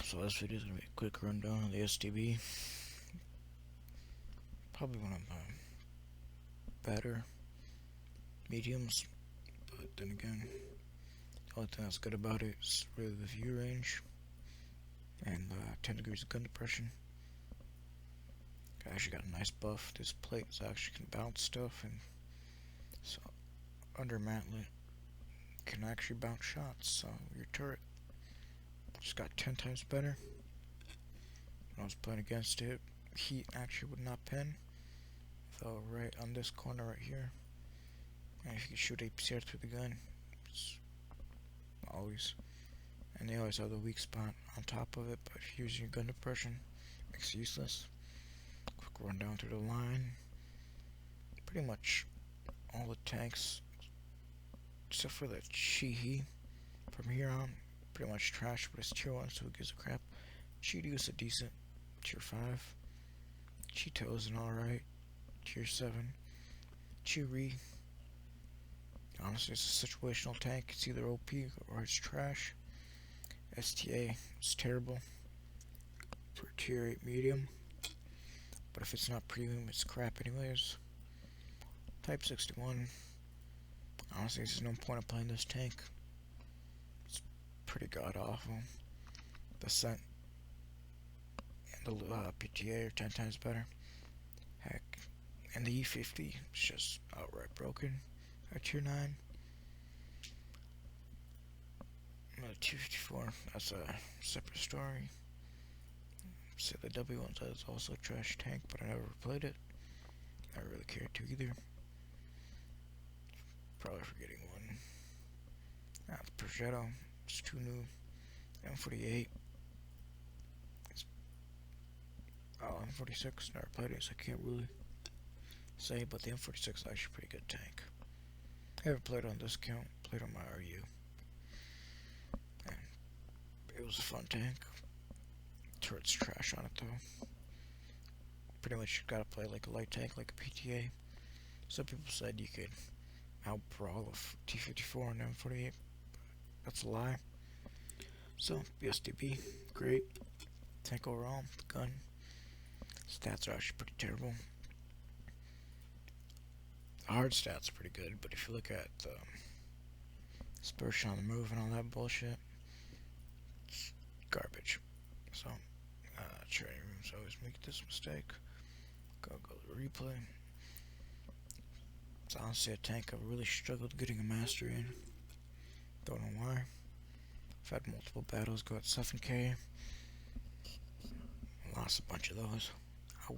So this video is going to be a quick rundown of the STB. Probably one of my better mediums, but then again, the only thing that's good about it is really the view range and 10 degrees of gun depression. I actually got a nice buff. This plate actually can bounce stuff, and so under mantlet can actually bounce shots. So your turret just got 10 times better. When I was playing against it, heat actually would not pen. Though right on this corner right here, and if you can shoot APCR through the gun, it's always, and they always have the weak spot on top of it. But if you're using your gun depression, it makes it useless. Quick run down through the line. Pretty much all the tanks, except for the Chihi, from here on, pretty much trash, but it's tier 1, so it gives a crap. Cheeto is a decent tier 5. Cheeto is an alright tier 7. Cheery, honestly, it's a situational tank. It's either OP or it's trash. STA is terrible for tier 8 medium, but if it's not premium, it's crap anyways. Type 61, honestly, there's no point of playing this tank. It's pretty god awful. The scent and the PTA are 10 times better. Heck, and the E50 is just outright broken at tier 9. The 254, that's a separate story. So the W1 is also a trash tank, but I never played it. I really cared to either. Probably forgetting one. The Progetto, it's too new. M48. M46, never played it, so I can't really say, but the M46 is actually a pretty good tank. I haven't played on discount, played on my RU. And it was a fun tank. Turret's trash on it though. Pretty much you gotta play like a light tank, like a PTA. Some people said you could out-brawl a T54 and M48. That's a lie. So, STB, great. Tank overall, gun. Stats are actually pretty terrible. The hard stats are pretty good, but if you look at dispersion on the move and all that bullshit, it's garbage. So, training rooms always make this mistake. Go to replay. It's honestly a tank I've really struggled getting a master in. Don't know why. I've had multiple battles go at 7K. Lost a bunch of those. I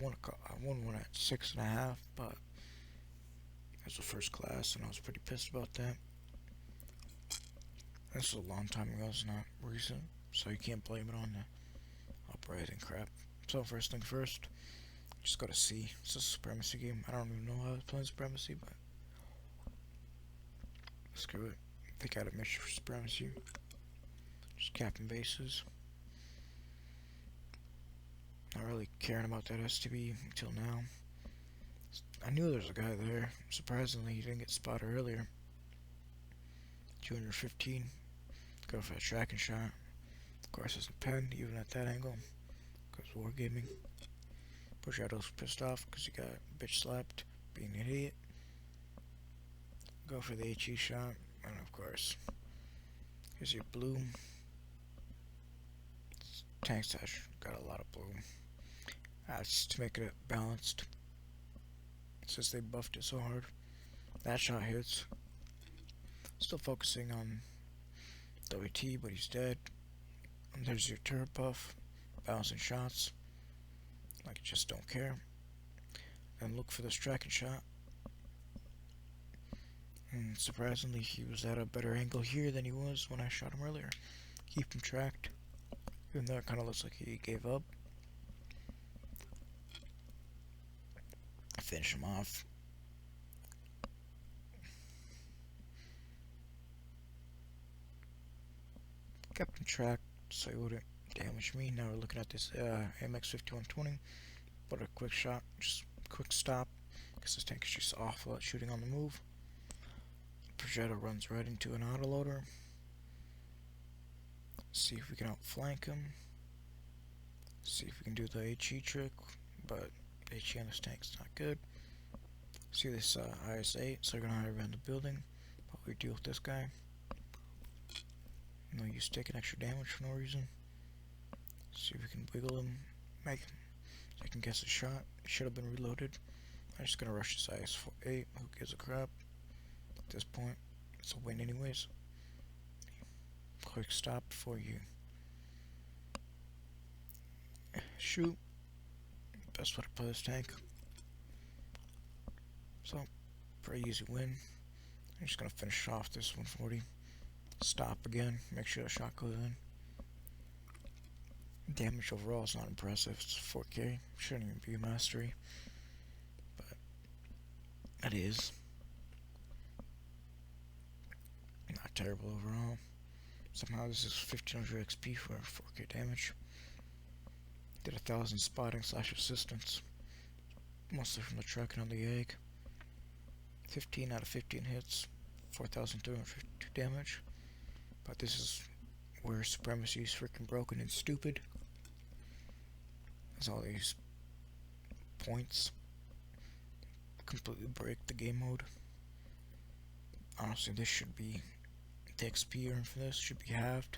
won one at 6.5, but it was the first class, and I was pretty pissed about that. This is a long time ago, it's not recent, so you can't blame it on the uprising crap. So first thing first, just go to C. It's a supremacy game. I don't even know how I was playing supremacy, but screw it. I think I had a mission for supremacy. Just capping bases. Not really caring about that STB until now. I knew there was a guy there. Surprisingly, he didn't get spotted earlier. 215. Go for a tracking shot. Of course, it's a pen, even at that angle. Because wargaming. Progetto's pissed off because he got bitch slapped, being an idiot. Go for the HE shot, and of course, here's your blue. Tank stash got a lot of blue. That's to make it balanced. Since they buffed it so hard, that shot hits. Still focusing on WT, but he's dead. And there's your turret buff, balancing shots. Like you just don't care. And look for this tracking shot. And surprisingly, he was at a better angle here than he was when I shot him earlier. Keep him tracked. Even though it kind of looks like he gave up. Finish him off. Kept him tracked so he wouldn't damage me. Now we're looking at this MX-5120. But a quick shot, just quick stop, because this tank is just awful at shooting on the move. Progetto runs right into an autoloader. See if we can outflank him. See if we can do the HE trick, but HE on this tank's not good. See this IS-8, so we're gonna hide around the building while we deal with this guy. No use taking extra damage for no reason. See if we can wiggle him, make him so I can guess a shot. It should have been reloaded. I'm just gonna rush this IS-8. Who gives a crap? At this point, it's a win anyways. Quick stop before you shoot. Best way to play this tank. So, pretty easy win. I'm just gonna finish off this 140. Stop again. Make sure the shot goes in. Damage overall is not impressive. It's 4K. Shouldn't even be a mastery, but it is. Not terrible overall. Somehow this is 1500 XP for 4K damage. Did 1000 spotting / assistance. Mostly from the truck and on the egg. 15 out of 15 hits. 4352 damage. But this is where supremacy is freaking broken and stupid. As all these points completely break the game mode. Honestly, this should be the XP earned for this should be halved.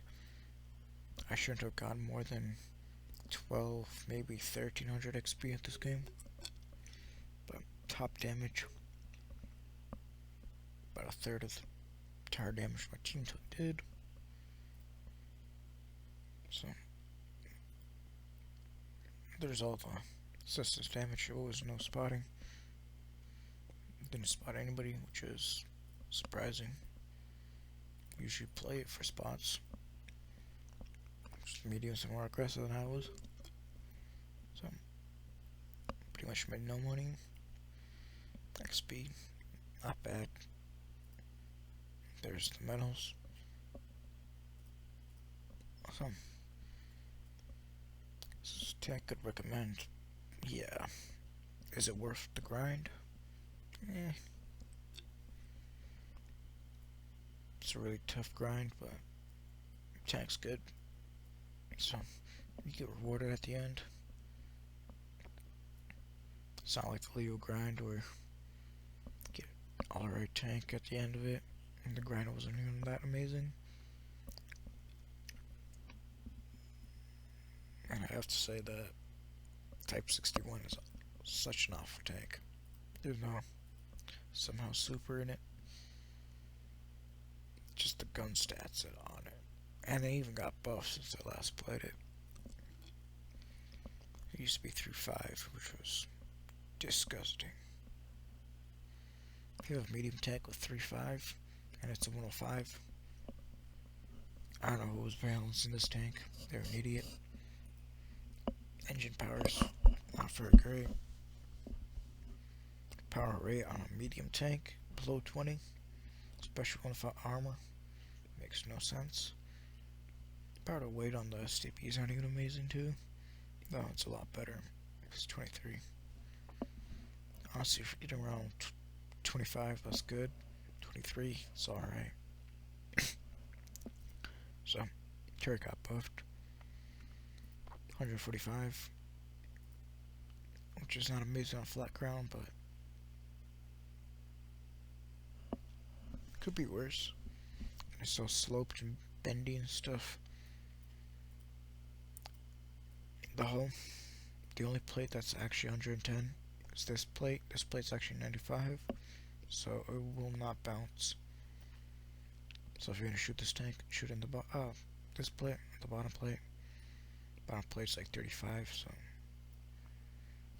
I shouldn't have gotten more than 12, maybe 1300 XP at this game. But top damage, about a third of the entire damage my team did. So there's all the assistance damage. There was no spotting. Didn't spot anybody, which is surprising. Usually play it for spots. Just mediums are more aggressive than I was. So pretty much made no money. XP, not bad. There's the medals. Awesome. This tank could recommend. Yeah. Is it worth the grind? Eh. It's a really tough grind, but tank's good. So you get rewarded at the end. It's not like the Leo grind where you get alright tank at the end of it, and the grind wasn't even that amazing. And I have to say that Type 61 is such an awful tank. There's no somehow super in it. Just the gun stats on it. And they even got buffed since I last played it. It used to be through 5, which was disgusting. If you have a medium tank with 3.5 and it's a 105, I don't know who was balancing this tank. They're an idiot. Engine power's not very great. Power rate on a medium tank below 20, especially without armor, makes no sense. Power to weight on the STBs aren't even amazing too. No, it's a lot better. It's 23. Honestly, if you're getting around 25, that's good. 23, it's alright. So, Terry got buffed. 145, which is not amazing on flat ground, but could be worse. It's so sloped and bendy and stuff. The hull, the only plate that's actually 110 is this plate. This plate's actually 95, so it will not bounce. So if you're gonna shoot this tank, shoot in the this plate, the bottom plate. Bottom plate's like 35, so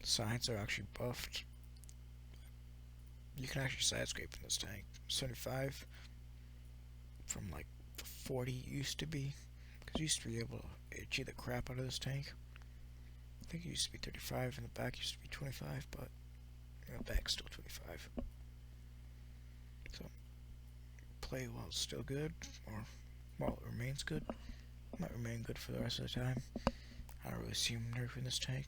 the sides are actually buffed. You can actually side scrape in this tank. 75 from like 40 used to be, because you used to be able to HE the crap out of this tank. I think it used to be 35 and the back used to be 25, but the back's still 25. So play while it's still good, or while it remains good. Might remain good for the rest of the time. I don't really see him nerfing this tank.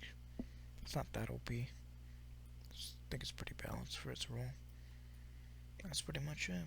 It's not that OP. I think it's pretty balanced for its role. That's pretty much it.